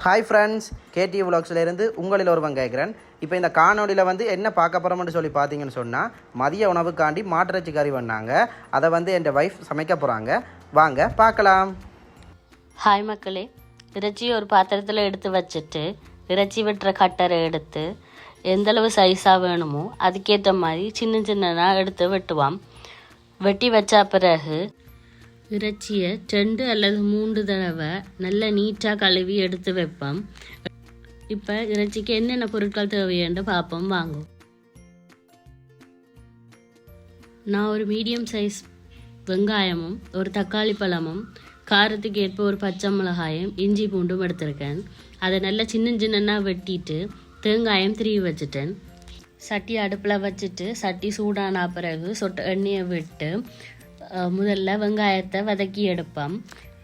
Hi friends, கேடி விலாக்ஸ்லேருந்து உங்களில் ஒருவன் கேட்குறேன். இப்போ இந்த காணொலியில் என்ன பார்க்க போகிறோம்னு சொல்லி பார்த்தீங்கன்னு சொன்னால், மதிய உணவுக்காண்டி மாட்டிறைச்சி கறி பண்ணாங்க. அதை என் ஒய்ஃப் சமைக்க போகிறாங்க. வாங்க பார்க்கலாம். ஹாய் மக்களே, இறைச்சி ஒரு பாத்திரத்தில் எடுத்து வச்சுட்டு இறைச்சி வெட்டுற கட்டரை எடுத்து எந்தளவு சைஸாக வேணுமோ அதுக்கேற்ற மாதிரி சின்ன சின்னதாக எடுத்து வெட்டுவான். வெட்டி வச்ச பிறகு இறைச்சியை 2 அல்லது 3 தடவை நல்லா நீட்டாக கழுவி எடுத்து வைப்போம். இப்போ இறைச்சிக்கு என்னென்ன பொருட்கள் தேவைன்னு பார்ப்போம் வாங்க. நான் ஒரு மீடியம் சைஸ் வெங்காயமும் ஒரு தக்காளி பழமும் காரத்துக்கு ஏற்ப ஒரு பச்சை மிளகாயும் இஞ்சி பூண்டும் எடுத்திருக்கேன். அதை நல்லா சின்ன சின்னதாக வெட்டிட்டு தேங்காயம் திருவி வச்சுட்டேன். சட்டி அடுப்பில் வச்சுட்டு சட்டி சூடான பிறகு சொட்டு எண்ணெயை விட்டு முதல்ல வெங்காயத்தை வதக்கி எடுப்போம்.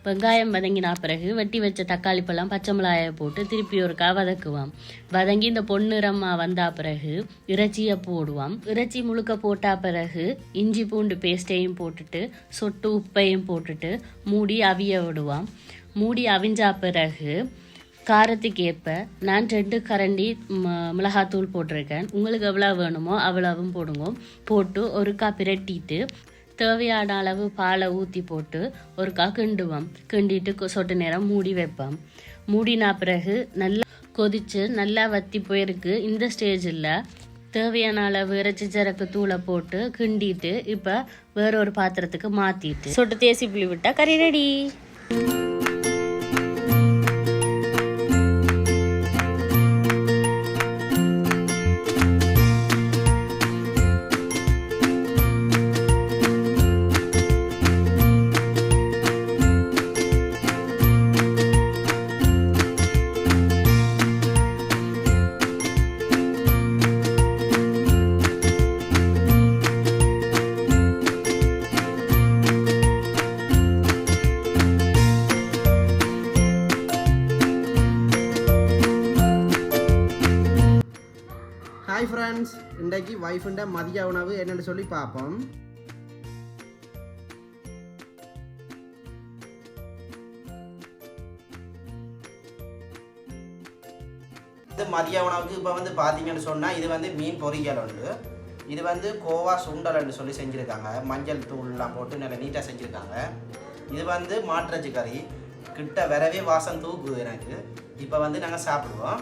வெங்காயம் வதங்கினா பிறகு வெட்டி வச்ச தக்காளி பழம் பச்சை மிளகாயை போட்டு திருப்பி ஒருக்கா வதக்குவோம். வதங்கி இந்த பொன்னிறமாக வந்தா பிறகு இறைச்சியை போடுவோம். இறைச்சி முழுக்க போட்டா பிறகு இஞ்சி பூண்டு பேஸ்ட்டையும் போட்டுட்டு சொட்டு உப்பையும் போட்டுட்டு மூடி அவிய விடுவோம். மூடி அவிஞ்சா பிறகு காரத்துக்கு ஏற்ப நான் 2 கரண்டி மிளகாத்தூள் போட்டிருக்கேன். உங்களுக்கு எவ்வளோ வேணுமோ அவ்வளவும் போடுங்க. போட்டு ஒருக்கா பிரட்டிட்டு தேவையான அளவு பாலை ஊற்றி போட்டு ஒருக்கா கிண்டுவோம். கிண்டிட்டு சொட்டு நேரம் மூடி வைப்போம். மூடினா பிறகு நல்லா கொதித்து நல்லா வத்தி போயிருக்கு. இந்த ஸ்டேஜில் தேவையான அளவு இறைச்சி சரக்கு தூளை போட்டு கிண்டிட்டு இப்போ வேறொரு பாத்திரத்துக்கு மாற்றிட்டு சொட்டு தேசி புளி விட்டால் கறி ரெடி. ஹாய் ஃப்ரெண்ட்ஸ், இன்றைக்கு ஒய்ஃபுண்ட மதிய உணவு என்னென்னு சொல்லி பார்ப்போம். மதிய உணவுக்கு இப்போ பார்த்தீங்கன்னு சொன்னால் இது மீன் பொரியல் உண்டு. இது கோவா சுண்டல்னு சொல்லி செஞ்சுருக்காங்க. மஞ்சள் தூள்லாம் போட்டு நல்லா நீட்டாக செஞ்சுருக்காங்க. இது மாட்டிறைச்சி கறி கிட்ட வரவே வாசம் தூக்குது எனக்கு. இப்போ நாங்கள் சாப்பிடுவோம்.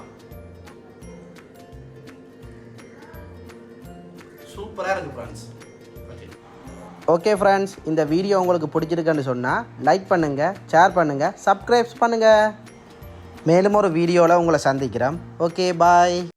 சூப்பராக இருக்குது ஃப்ரெண்ட்ஸ். ஓகே ஃப்ரெண்ட்ஸ், இந்த வீடியோ உங்களுக்கு பிடிச்சிருக்குன்னு சொன்னால் லைக் பண்ணுங்கள், ஷேர் பண்ணுங்கள், சப்ஸ்கிரைப் பண்ணுங்கள். மேலும் ஒரு வீடியோவில் உங்களை சந்திக்கிறோம். ஓகே, பாய்.